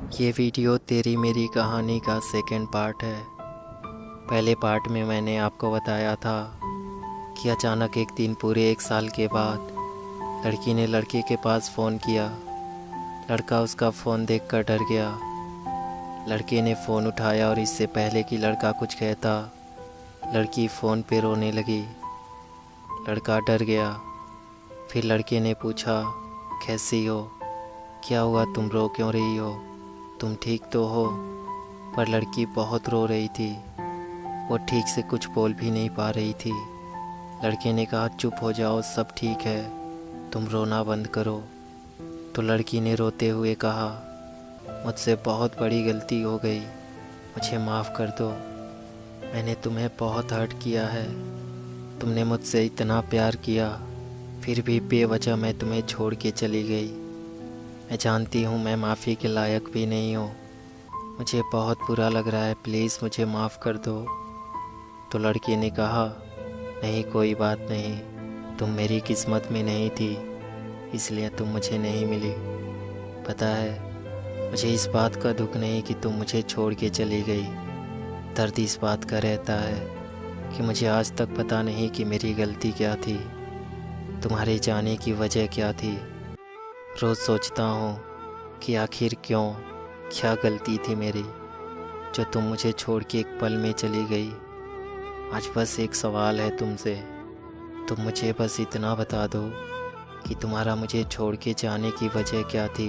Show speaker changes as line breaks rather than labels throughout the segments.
ये वीडियो तेरी मेरी कहानी का सेकंड पार्ट है। पहले पार्ट में मैंने आपको बताया था कि अचानक एक दिन पूरे 1 साल के बाद लड़की ने लड़के के पास फ़ोन किया। लड़का उसका फ़ोन देखकर डर गया। लड़के ने फ़ोन उठाया और इससे पहले कि लड़का कुछ कहता, लड़की फ़ोन पे रोने लगी। लड़का डर गया। फिर लड़के ने पूछा, कैसी हो, क्या हुआ, तुम रो क्यों रही हो, तुम ठीक तो हो? पर लड़की बहुत रो रही थी। वो ठीक से कुछ बोल भी नहीं पा रही थी। लड़के ने कहा, चुप हो जाओ, सब ठीक है, तुम रोना बंद करो। तो लड़की ने रोते हुए कहा, मुझसे बहुत बड़ी गलती हो गई, मुझे माफ़ कर दो। मैंने तुम्हें बहुत हर्ट किया है। तुमने मुझसे इतना प्यार किया, फिर भी बेवजह मैं तुम्हें छोड़ के चली गई। मैं जानती हूँ मैं माफ़ी के लायक भी नहीं हूँ। मुझे बहुत बुरा लग रहा है, प्लीज़ मुझे माफ़ कर दो। तो लड़की ने कहा, नहीं कोई बात नहीं, तुम मेरी किस्मत में नहीं थी, इसलिए तुम मुझे नहीं मिली। पता है, मुझे इस बात का दुख नहीं कि तुम मुझे छोड़ के चली गई। दर्द इस बात का रहता है कि मुझे आज तक पता नहीं कि मेरी गलती क्या थी, तुम्हारे जाने की वजह क्या थी। रोज़ सोचता हूँ कि आखिर क्यों, क्या गलती थी मेरी जो तुम मुझे छोड़ के एक पल में चली गई। आज बस एक सवाल है तुमसे, तुम मुझे बस इतना बता दो कि तुम्हारा मुझे छोड़ के जाने की वजह क्या थी।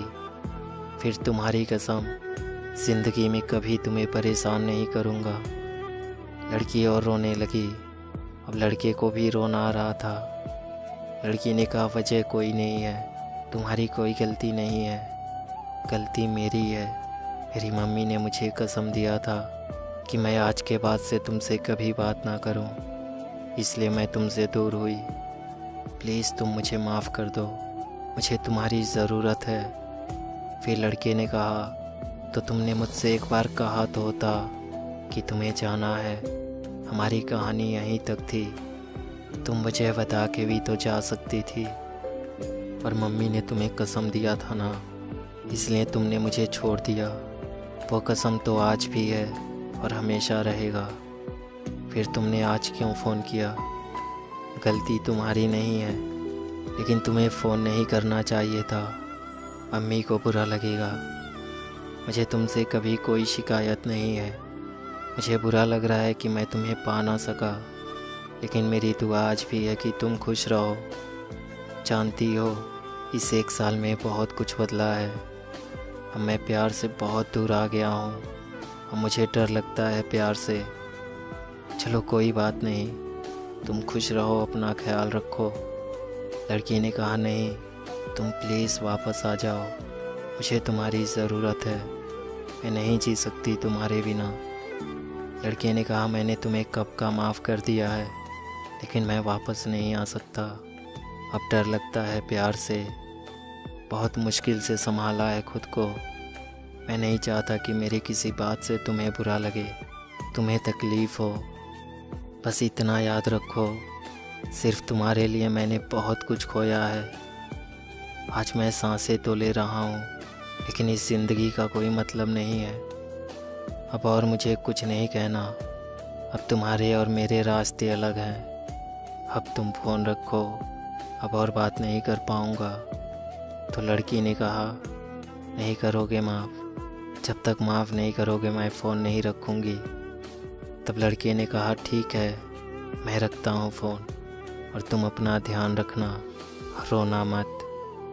फिर तुम्हारी कसम, ज़िंदगी में कभी तुम्हें परेशान नहीं करूँगा। लड़की और रोने लगी। अब लड़के को भी रोना आ रहा था। लड़की ने कहा, वजह कोई नहीं है, तुम्हारी कोई गलती नहीं है, गलती मेरी है। मेरी मम्मी ने मुझे कसम दिया था कि मैं आज के बाद से तुमसे कभी बात ना करूं, इसलिए मैं तुमसे दूर हुई। प्लीज़ तुम मुझे माफ़ कर दो, मुझे तुम्हारी ज़रूरत है। फिर लड़के ने कहा, तो तुमने मुझसे एक बार कहा तो होता कि तुम्हें जाना है, हमारी कहानी यहीं तक थी। तुम मुझे बता के भी तो जा सकती थी। पर मम्मी ने तुम्हें कसम दिया था ना, इसलिए तुमने मुझे छोड़ दिया। वो कसम तो आज भी है और हमेशा रहेगा। फिर तुमने आज क्यों फ़ोन किया? गलती तुम्हारी नहीं है, लेकिन तुम्हें फ़ोन नहीं करना चाहिए था, मम्मी को बुरा लगेगा। मुझे तुमसे कभी कोई शिकायत नहीं है। मुझे बुरा लग रहा है कि मैं तुम्हें पा ना सका, लेकिन मेरी दुआ आज भी है कि तुम खुश रहो। जानती हो, इस 1 साल में बहुत कुछ बदला है। अब मैं प्यार से बहुत दूर आ गया हूँ। अब मुझे डर लगता है प्यार से। चलो कोई बात नहीं, तुम खुश रहो, अपना ख्याल रखो। लड़की ने कहा, नहीं, तुम प्लीज़ वापस आ जाओ, मुझे तुम्हारी ज़रूरत है, मैं नहीं जी सकती तुम्हारे बिना। लड़के ने कहा, मैंने तुम्हें कब का माफ़ कर दिया है, लेकिन मैं वापस नहीं आ सकता। अब डर लगता है प्यार से। बहुत मुश्किल से संभाला है खुद को। मैं नहीं चाहता कि मेरी किसी बात से तुम्हें बुरा लगे, तुम्हें तकलीफ़ हो। बस इतना याद रखो, सिर्फ तुम्हारे लिए मैंने बहुत कुछ खोया है। आज मैं सांसें तो ले रहा हूँ, लेकिन इस ज़िंदगी का कोई मतलब नहीं है। अब और मुझे कुछ नहीं कहना। अब तुम्हारे और मेरे रास्ते अलग हैं। अब तुम फ़ोन रखो, अब और बात नहीं कर पाऊँगा। तो लड़की ने कहा, नहीं करोगे माफ़? जब तक माफ़ नहीं करोगे मैं फ़ोन नहीं रखूँगी। तब लड़के ने कहा, ठीक है, मैं रखता हूँ फ़ोन, और तुम अपना ध्यान रखना, रोना मत,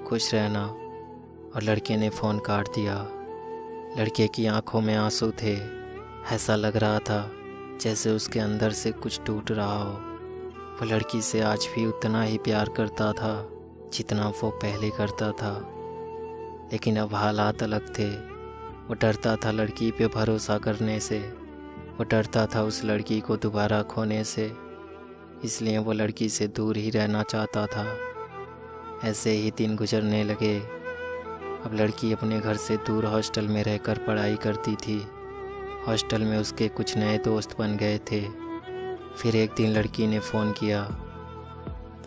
खुश रहना। और लड़के ने फ़ोन काट दिया। लड़के की आंखों में आंसू थे। ऐसा लग रहा था जैसे उसके अंदर से कुछ टूट रहा हो। वो लड़की से आज भी उतना ही प्यार करता था जितना वो पहले करता था, लेकिन अब हालात अलग थे। वो डरता था लड़की पे भरोसा करने से। वो डरता था उस लड़की को दोबारा खोने से, इसलिए वो लड़की से दूर ही रहना चाहता था। ऐसे ही दिन गुजरने लगे। अब लड़की अपने घर से दूर हॉस्टल में रहकर पढ़ाई करती थी। हॉस्टल में उसके कुछ नए दोस्त बन गए थे। फिर एक दिन लड़की ने फ़ोन किया।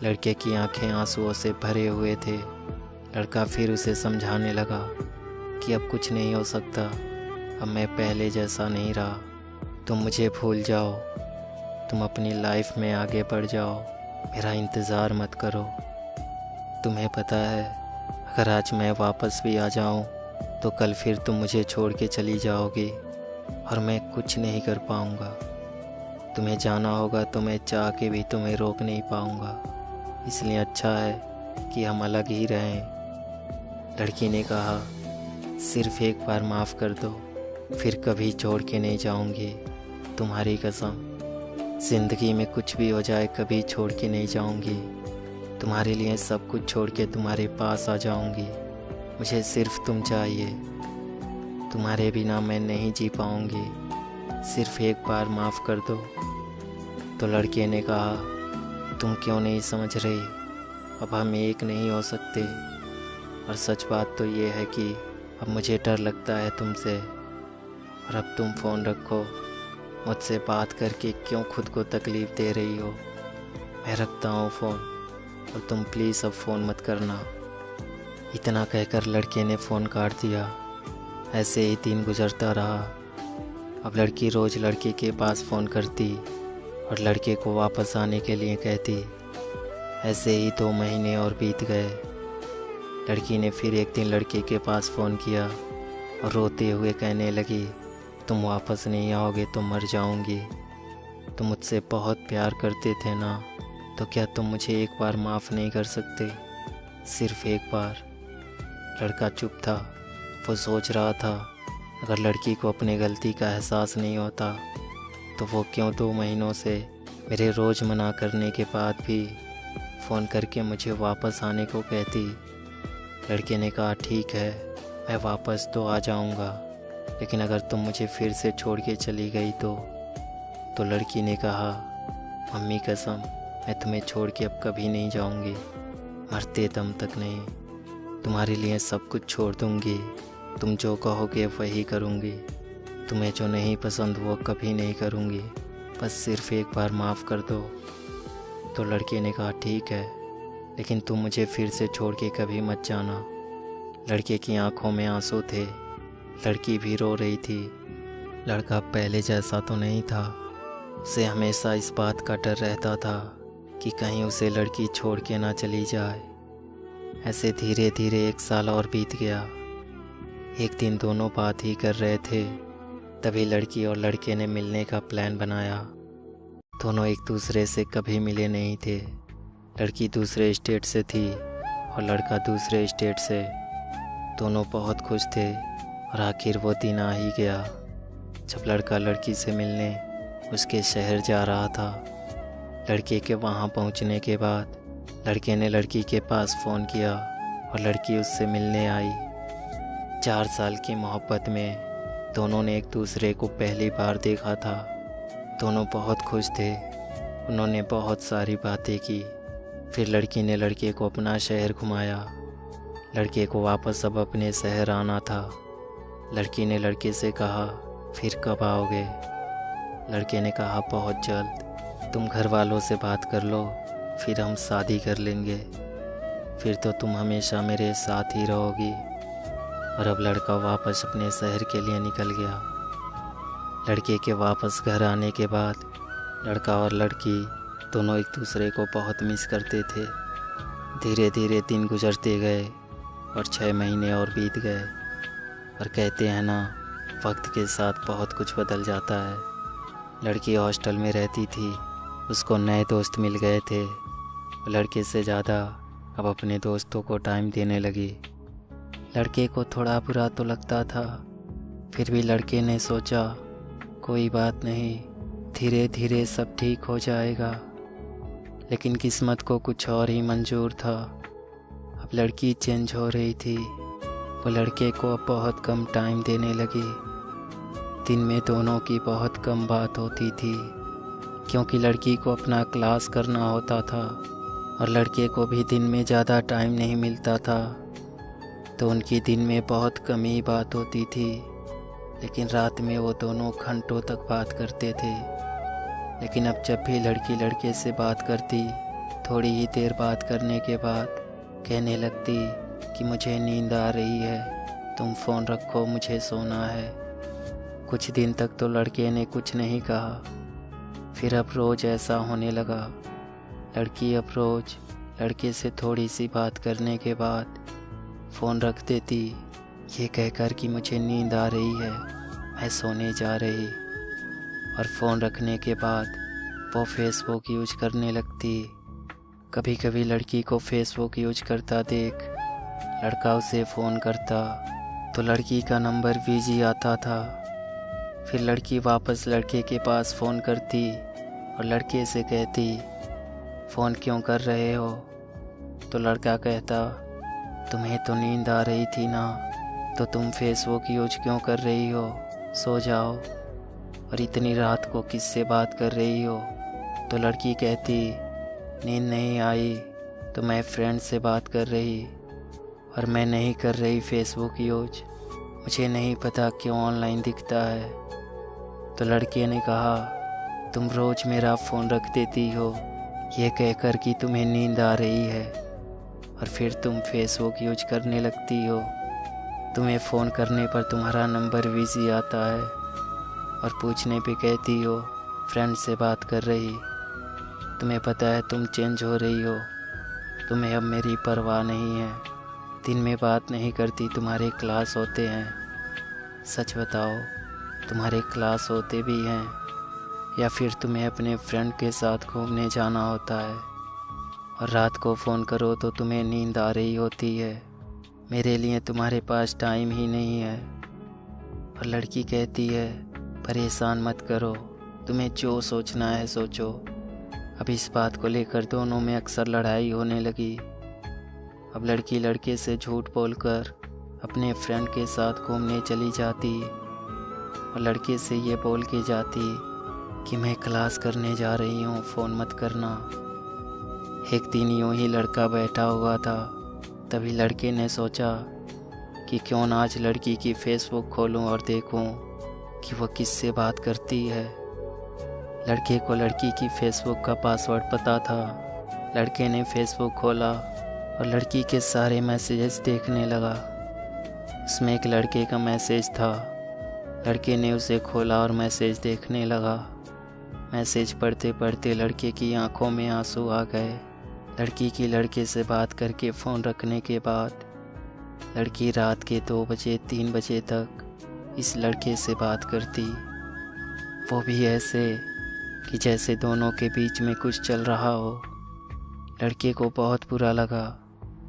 लड़के की आंखें आंसुओं से भरे हुए थे। लड़का फिर उसे समझाने लगा, कि अब कुछ नहीं हो सकता, अब मैं पहले जैसा नहीं रहा। तुम मुझे भूल जाओ, तुम अपनी लाइफ में आगे बढ़ जाओ, मेरा इंतज़ार मत करो। तुम्हें पता है, अगर आज मैं वापस भी आ जाऊं तो कल फिर तुम मुझे छोड़ के चली जाओगी और मैं कुछ नहीं कर पाऊंगा। तुम्हें जाना होगा तो मैं चाह के भी तुम्हें रोक नहीं पाऊंगा, इसलिए अच्छा है कि हम अलग ही रहें। लड़की ने कहा, सिर्फ एक बार माफ़ कर दो, फिर कभी छोड़ के नहीं जाऊंगी, तुम्हारी कसम। ज़िंदगी में कुछ भी हो जाए कभी छोड़ के नहीं जाऊंगी, तुम्हारे लिए सब कुछ छोड़ के तुम्हारे पास आ जाऊंगी। मुझे सिर्फ तुम चाहिए, तुम्हारे बिना मैं नहीं जी पाऊंगी, सिर्फ एक बार माफ़ कर दो। तो लड़के ने कहा, तुम क्यों नहीं समझ रही, अब हम एक नहीं हो सकते। और सच बात तो ये है कि अब मुझे डर लगता है तुमसे। और अब तुम फ़ोन रखो, मुझसे बात करके क्यों खुद को तकलीफ़ दे रही हो। मैं रखता हूँ फ़ोन, और तुम प्लीज़ अब फ़ोन मत करना। इतना कहकर लड़के ने फ़ोन काट दिया। ऐसे ही दिन गुजरता रहा। अब लड़की रोज़ लड़के के पास फ़ोन करती और लड़के को वापस आने के लिए कहती। ऐसे ही 2 महीने और बीत गए। लड़की ने फिर एक दिन लड़के के पास फ़ोन किया और रोते हुए कहने लगी, तुम वापस नहीं आओगे तो मर जाऊंगी। तुम मुझसे बहुत प्यार करते थे ना, तो क्या तुम मुझे एक बार माफ़ नहीं कर सकते, सिर्फ एक बार। लड़का चुप था। वो सोच रहा था, अगर लड़की को अपनी गलती का एहसास नहीं होता तो वो क्यों 2 महीनों से मेरे रोज़ मना करने के बाद भी फ़ोन करके मुझे वापस आने को कहती। लड़के ने कहा, ठीक है, मैं वापस तो आ जाऊंगा, लेकिन अगर तुम मुझे फिर से छोड़ के चली गई तो लड़की ने कहा, मम्मी कसम, मैं तुम्हें छोड़ के अब कभी नहीं जाऊंगी, मरते दम तक नहीं। तुम्हारे लिए सब कुछ छोड़ दूंगी, तुम जो कहोगे वही करूंगी, तुम्हें जो नहीं पसंद वो कभी नहीं करूंगी, बस सिर्फ एक बार माफ़ कर दो। तो लड़के ने कहा, ठीक है, लेकिन तुम मुझे फिर से छोड़ के कभी मत जाना। लड़के की आंखों में आंसू थे, लड़की भी रो रही थी। लड़का पहले जैसा तो नहीं था। उसे हमेशा इस बात का डर रहता था कि कहीं उसे लड़की छोड़ के ना चली जाए। ऐसे धीरे धीरे 1 साल और बीत गया। एक दिन दोनों बात ही कर रहे थे, तभी लड़की और लड़के ने मिलने का प्लान बनाया। दोनों एक दूसरे से कभी मिले नहीं थे। लड़की दूसरे स्टेट से थी और लड़का दूसरे स्टेट से। दोनों बहुत खुश थे और आखिर वो दिन आ ही गया जब लड़का लड़की से मिलने उसके शहर जा रहा था। लड़के के वहाँ पहुँचने के बाद लड़के ने लड़की के पास फ़ोन किया और लड़की उससे मिलने आई। 4 साल की मोहब्बत में दोनों ने एक दूसरे को पहली बार देखा था। दोनों बहुत खुश थे। उन्होंने बहुत सारी बातें की। फिर लड़की ने लड़के को अपना शहर घुमाया। लड़के को वापस अब अपने शहर आना था। लड़की ने लड़के से कहा, फिर कब आओगे? लड़के ने कहा, बहुत जल्द। तुम घर वालों से बात कर लो, फिर हम शादी कर लेंगे, फिर तो तुम हमेशा मेरे साथ ही रहोगी। और अब लड़का वापस अपने शहर के लिए निकल गया। लड़के के वापस घर आने के बाद लड़का और लड़की दोनों एक दूसरे को बहुत मिस करते थे। धीरे धीरे दिन गुजरते गए और 6 महीने और बीत गए। और कहते हैं ना, वक्त के साथ बहुत कुछ बदल जाता है। लड़की हॉस्टल में रहती थी, उसको नए दोस्त मिल गए थे। लड़के से ज़्यादा अब अपने दोस्तों को टाइम देने लगी। लड़के को थोड़ा बुरा तो लगता था, फिर भी लड़के ने सोचा, कोई बात नहीं, धीरे धीरे सब ठीक हो जाएगा। लेकिन किस्मत को कुछ और ही मंजूर था। अब लड़की चेंज हो रही थी। वो लड़के को अब बहुत कम टाइम देने लगी। दिन में दोनों की बहुत कम बात होती थी, क्योंकि लड़की को अपना क्लास करना होता था और लड़के को भी दिन में ज़्यादा टाइम नहीं मिलता था। तो उनकी दिन में बहुत कम ही बात होती थी, लेकिन रात में वो दोनों घंटों तक बात करते थे। लेकिन अब जब भी लड़की लड़के से बात करती, थोड़ी ही देर बात करने के बाद कहने लगती कि मुझे नींद आ रही है, तुम फ़ोन रखो, मुझे सोना है। कुछ दिन तक तो लड़के ने कुछ नहीं कहा, फिर अब रोज़ ऐसा होने लगा। लड़की अब रोज़ लड़के से थोड़ी सी बात करने के बाद फ़ोन रख देती, ये कहकर कि मुझे नींद आ रही है, मैं सोने जा रही। और फ़ोन रखने के बाद वो फेसबुक यूज करने लगती। कभी कभी लड़की को फेसबुक यूज करता देख लड़का उसे फ़ोन करता तो लड़की का नंबर बिजी आता था। फिर लड़की वापस लड़के के पास फ़ोन करती और लड़के से कहती, फ़ोन क्यों कर रहे हो? तो लड़का कहता, तुम्हें तो नींद आ रही थी ना, तो तुम फेसबुक यूज क्यों कर रही हो? सो जाओ। और इतनी रात को किससे बात कर रही हो? तो लड़की कहती, नींद नहीं आई तो मैं फ्रेंड से बात कर रही, और मैं नहीं कर रही फेसबुक यूज, मुझे नहीं पता क्यों ऑनलाइन दिखता है। तो लड़के ने कहा, तुम रोज़ मेरा फ़ोन रख देती हो ये कहकर कि तुम्हें नींद आ रही है, और फिर तुम फेसबुक यूज करने लगती हो। तुम्हें फ़ोन करने पर तुम्हारा नंबर बिजी आता है और पूछने पे कहती हो फ्रेंड से बात कर रही। तुम्हें पता है तुम चेंज हो रही हो, तुम्हें अब मेरी परवाह नहीं है। दिन में बात नहीं करती, तुम्हारे क्लास होते हैं। सच बताओ, तुम्हारे क्लास होते भी हैं या फिर तुम्हें अपने फ्रेंड के साथ घूमने जाना होता है? और रात को फ़ोन करो तो तुम्हें नींद आ रही होती है, मेरे लिए तुम्हारे पास टाइम ही नहीं है। और लड़की कहती है, परेशान मत करो, तुम्हें जो सोचना है सोचो। अब इस बात को लेकर दोनों में अक्सर लड़ाई होने लगी। अब लड़की लड़के से झूठ बोलकर अपने फ्रेंड के साथ घूमने चली जाती और लड़के से ये बोल के जाती कि मैं क्लास करने जा रही हूँ, फ़ोन मत करना। एक दिन यूँ ही लड़का बैठा हुआ था, तभी लड़के ने सोचा कि क्यों ना आज लड़की की फेसबुक खोलूँ और देखूँ कि वह किससे बात करती है। लड़के को लड़की की फेसबुक का पासवर्ड पता था। लड़के ने फेसबुक खोला और लड़की के सारे मैसेजेस देखने लगा। उसमें एक लड़के का मैसेज था। लड़के ने उसे खोला और मैसेज देखने लगा। मैसेज पढ़ते पढ़ते लड़के की आंखों में आंसू आ गए। लड़की की लड़के से बात करके फ़ोन रखने के बाद लड़की रात के 2 बजे 3 बजे तक इस लड़के से बात करती, वो भी ऐसे कि जैसे दोनों के बीच में कुछ चल रहा हो। लड़के को बहुत बुरा लगा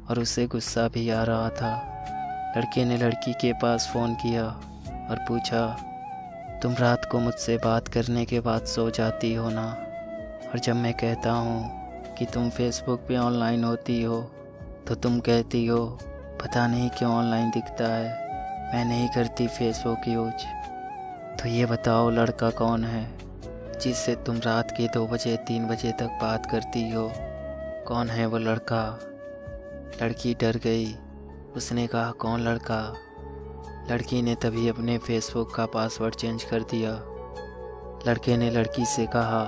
और उसे गुस्सा भी आ रहा था। लड़के ने लड़की के पास फ़ोन किया और पूछा, तुम रात को मुझसे बात करने के बाद सो जाती हो ना? और जब मैं कहता हूँ कि तुम फेसबुक पे ऑनलाइन होती हो तो तुम कहती हो पता नहीं क्यों ऑनलाइन दिखता है, मैं नहीं करती फेसबुक यूज। तो ये बताओ लड़का कौन है जिससे तुम रात के 2 बजे 3 बजे तक बात करती हो? कौन है वो लड़का? लड़की डर गई। उसने कहा, कौन लड़का? लड़की ने तभी अपने फेसबुक का पासवर्ड चेंज कर दिया। लड़के ने लड़की से कहा,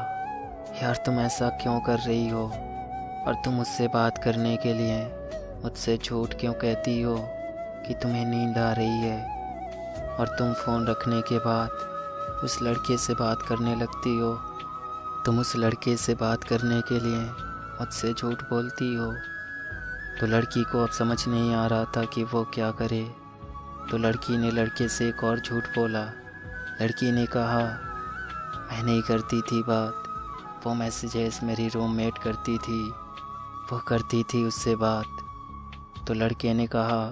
यार तुम ऐसा क्यों कर रही हो? और तुम मुझसे बात करने के लिए मुझसे झूठ क्यों कहती हो कि तुम्हें नींद आ रही है? और तुम फ़ोन रखने के बाद उस लड़के से बात करने लगती हो। तुम उस लड़के से बात करने के लिए मुझसे झूठ बोलती हो। तो लड़की को अब समझ नहीं आ रहा था कि वो क्या करे। तो लड़की ने लड़के से एक और झूठ बोला। लड़की ने कहा, मैं नहीं करती थी बात, वो मैसेजेस मेरी रूममेट करती थी, वो करती थी उससे बात। तो लड़के ने कहा,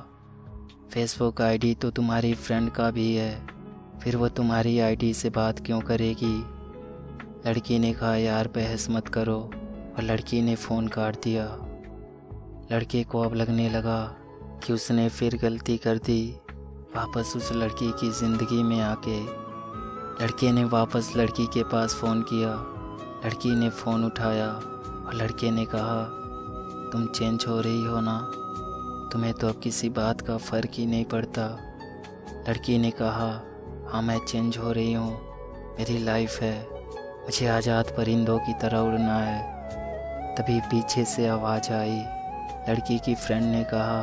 फेसबुक आईडी तो तुम्हारी फ्रेंड का भी है, फिर वो तुम्हारी आईडी से बात क्यों करेगी? लड़की ने कहा, यार बहस मत करो, और लड़की ने फ़ोन काट दिया। लड़के को अब लगने लगा कि उसने फिर गलती कर दी वापस उस लड़की की ज़िंदगी में आके। लड़के ने वापस लड़की के पास फ़ोन किया। लड़की ने फ़ोन उठाया और लड़के ने कहा, तुम चेंज हो रही हो ना? तुम्हें तो अब किसी बात का फ़र्क ही नहीं पड़ता। लड़की ने कहा, हाँ मैं चेंज हो रही हूँ, मेरी लाइफ है, मुझे आज़ाद परिंदों की तरह उड़ना है। तभी पीछे से आवाज़ आई। लड़की की फ्रेंड ने कहा,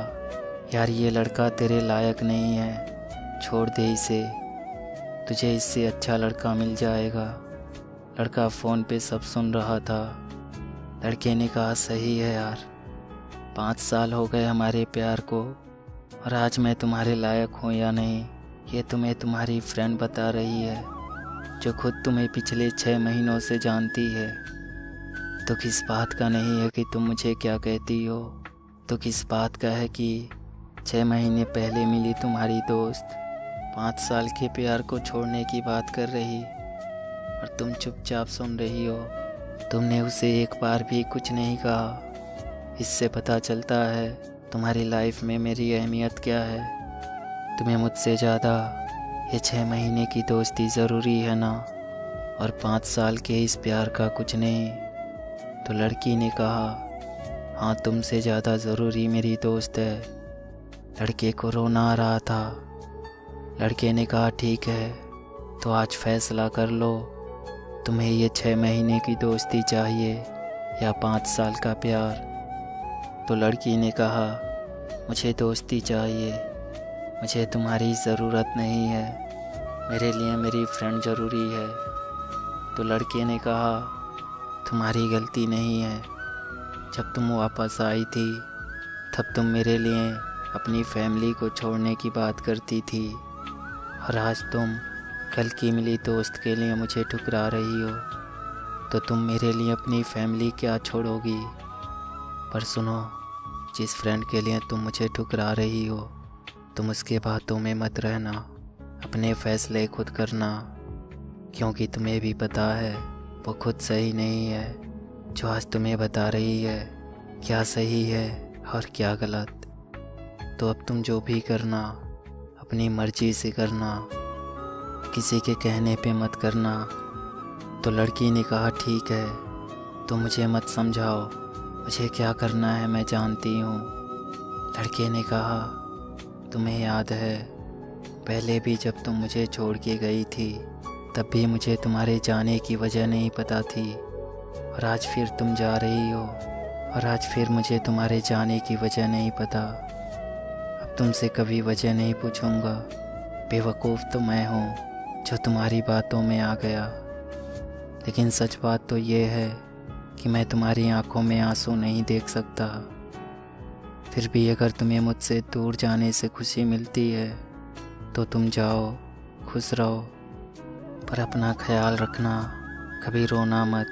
यार ये लड़का तेरे लायक नहीं है, छोड़ दे इसे, तुझे इससे अच्छा लड़का मिल जाएगा। लड़का फ़ोन पे सब सुन रहा था। लड़के ने कहा सही है यार, 5 साल हो गए हमारे प्यार को, और आज मैं तुम्हारे लायक हूँ या नहीं ये तुम्हें तुम्हारी फ्रेंड बता रही है, जो खुद तुम्हें पिछले 6 महीनों से जानती है। तो किस बात का नहीं है कि तुम मुझे क्या कहती हो, तो किस बात का है कि 6 महीने पहले मिली तुम्हारी दोस्त 5 साल के प्यार को छोड़ने की बात कर रही, और तुम चुपचाप सुन रही हो। तुमने उसे एक बार भी कुछ नहीं कहा। इससे पता चलता है तुम्हारी लाइफ में मेरी अहमियत क्या है। तुम्हें मुझसे ज़्यादा ये 6 महीने की दोस्ती ज़रूरी है ना, और 5 साल के इस प्यार का कुछ नहीं। तो लड़की ने कहा हाँ, तुमसे ज़्यादा ज़रूरी मेरी दोस्त है। लड़के को रोना आ रहा था। लड़के ने कहा ठीक है, तो आज फैसला कर लो, तुम्हें ये 6 महीने की दोस्ती चाहिए या 5 साल का प्यार। तो लड़की ने कहा मुझे दोस्ती चाहिए, मुझे तुम्हारी ज़रूरत नहीं है, मेरे लिए मेरी फ्रेंड ज़रूरी है। तो लड़के ने कहा तुम्हारी गलती नहीं है, जब तुम वापस आई थी तब तुम मेरे लिए अपनी फैमिली को छोड़ने की बात करती थी, और आज तुम कल की मिली दोस्त के लिए मुझे ठुकरा रही हो। तो तुम मेरे लिए अपनी फैमिली क्या छोड़ोगी। पर सुनो, जिस फ्रेंड के लिए तुम मुझे ठुकरा रही हो, तुम उसके बातों में मत रहना, अपने फैसले खुद करना, क्योंकि तुम्हें भी पता है वो खुद सही नहीं है। जो आज तुम्हें बता रही है क्या सही है और क्या गलत। तो अब तुम जो भी करना अपनी मर्जी से करना, किसी के कहने पे मत करना। तो लड़की ने कहा ठीक है, तो मुझे मत समझाओ, मुझे क्या करना है मैं जानती हूँ। लड़के ने कहा तुम्हें याद है पहले भी जब तुम मुझे छोड़ के गई थी, तब भी मुझे तुम्हारे जाने की वजह नहीं पता थी, और आज फिर तुम जा रही हो, और आज फिर मुझे तुम्हारे जाने की वजह नहीं पता। अब तुमसे कभी वजह नहीं पूछूंगा। बेवकूफ़ तो मैं हूँ जो तुम्हारी बातों में आ गया, लेकिन सच बात तो ये है कि मैं तुम्हारी आंखों में आंसू नहीं देख सकता। फिर भी अगर तुम्हें मुझसे दूर जाने से खुशी मिलती है तो तुम जाओ, खुश रहो, पर अपना ख्याल रखना, कभी रोना मत,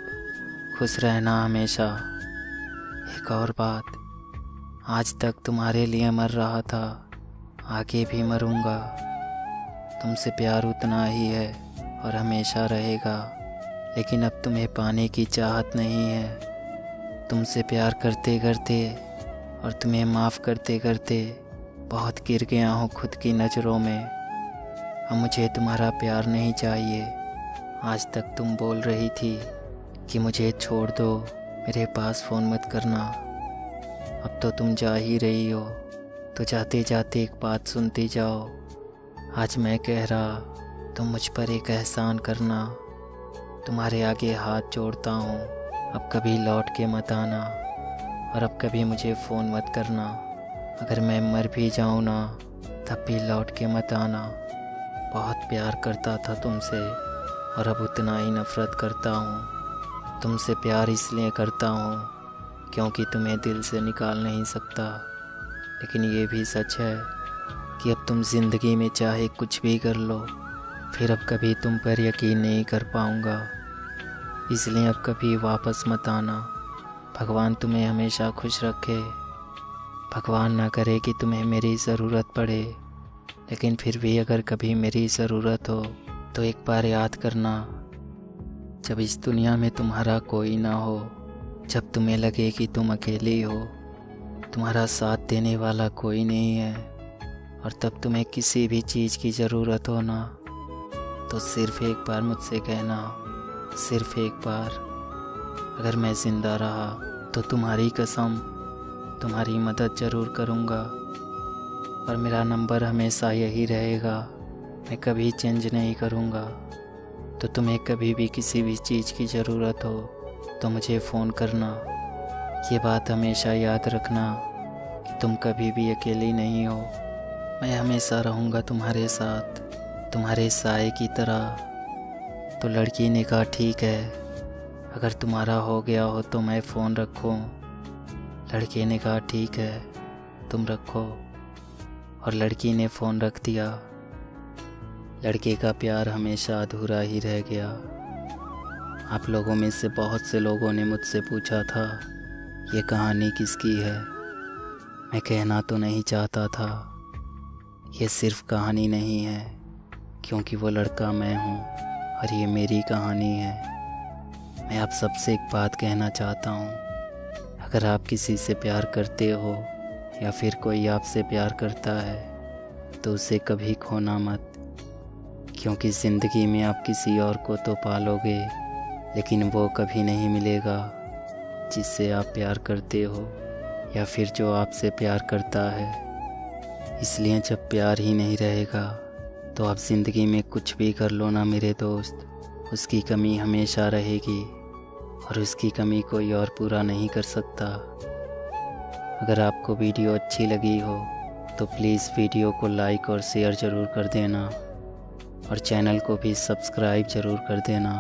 खुश रहना हमेशा। एक और बात, आज तक तुम्हारे लिए मर रहा था, आगे भी मरूंगा। तुमसे प्यार उतना ही है और हमेशा रहेगा, लेकिन अब तुम्हें पाने की चाहत नहीं है। तुमसे प्यार करते करते और तुम्हें माफ़ करते करते बहुत गिर गया हूँ खुद की नज़रों में। अब मुझे तुम्हारा प्यार नहीं चाहिए। आज तक तुम बोल रही थी कि मुझे छोड़ दो, मेरे पास फ़ोन मत करना। अब तो तुम जा ही रही हो, तो जाते जाते एक बात सुनती जाओ। आज मैं कह रहा, तुम मुझ पर एक एहसान करना। तुम्हारे आगे हाथ जोड़ता हूँ, अब कभी लौट के मत आना, और अब कभी मुझे फ़ोन मत करना। अगर मैं मर भी जाऊँ ना, तब भी लौट के मत आना। बहुत प्यार करता था तुमसे, और अब उतना ही नफ़रत करता हूँ। तुमसे प्यार इसलिए करता हूँ क्योंकि तुम्हें दिल से निकाल नहीं सकता, लेकिन ये भी सच है कि अब तुम ज़िंदगी में चाहे कुछ भी कर लो, फिर अब कभी तुम पर यकीन नहीं कर पाऊँगा। इसलिए अब कभी वापस मत आना। भगवान तुम्हें हमेशा खुश रखे। भगवान ना करे कि तुम्हें मेरी ज़रूरत पड़े, लेकिन फिर भी अगर कभी मेरी ज़रूरत हो तो एक बार याद करना, जब इस दुनिया में तुम्हारा कोई ना हो, जब तुम्हें लगे कि तुम अकेली हो, तुम्हारा साथ देने वाला कोई नहीं है, और तब तुम्हें किसी भी चीज़ की ज़रूरत हो ना, तो सिर्फ़ एक बार मुझसे कहना, सिर्फ़ एक बार। अगर मैं ज़िंदा रहा तो तुम्हारी कसम तुम्हारी मदद ज़रूर करूँगा, और मेरा नंबर हमेशा यही रहेगा, मैं कभी चेंज नहीं करूँगा। तो तुम्हें कभी भी किसी भी चीज़ की ज़रूरत हो तो मुझे फ़ोन करना। ये बात हमेशा याद रखना कि तुम कभी भी अकेली नहीं हो। मैं हमेशा रहूँगा तुम्हारे साथ, तुम्हारे साए की तरह। तो लड़की ने कहा ठीक है, अगर तुम्हारा हो गया हो तो मैं फ़ोन रखूँ। लड़के ने कहा ठीक है, तुम रखो। और लड़की ने फ़ोन रख दिया। लड़के का प्यार हमेशा अधूरा ही रह गया। आप लोगों में से बहुत से लोगों ने मुझसे पूछा था ये कहानी किसकी है। मैं कहना तो नहीं चाहता था, ये सिर्फ कहानी नहीं है, क्योंकि वो लड़का मैं हूँ और ये मेरी कहानी है। मैं आप सबसे एक बात कहना चाहता हूँ, अगर आप किसी से प्यार करते हो या फिर कोई आपसे प्यार करता है तो उसे कभी खोना मत, क्योंकि ज़िंदगी में आप किसी और को तो पालोगे लेकिन वो कभी नहीं मिलेगा जिससे आप प्यार करते हो या फिर जो आपसे प्यार करता है। इसलिए जब प्यार ही नहीं रहेगा तो आप ज़िंदगी में कुछ भी कर लो ना मेरे दोस्त, उसकी कमी हमेशा रहेगी और उसकी कमी कोई और पूरा नहीं कर सकता। अगर आपको वीडियो अच्छी लगी हो तो प्लीज़ वीडियो को लाइक और शेयर ज़रूर कर देना और चैनल को भी सब्सक्राइब ज़रूर कर देना।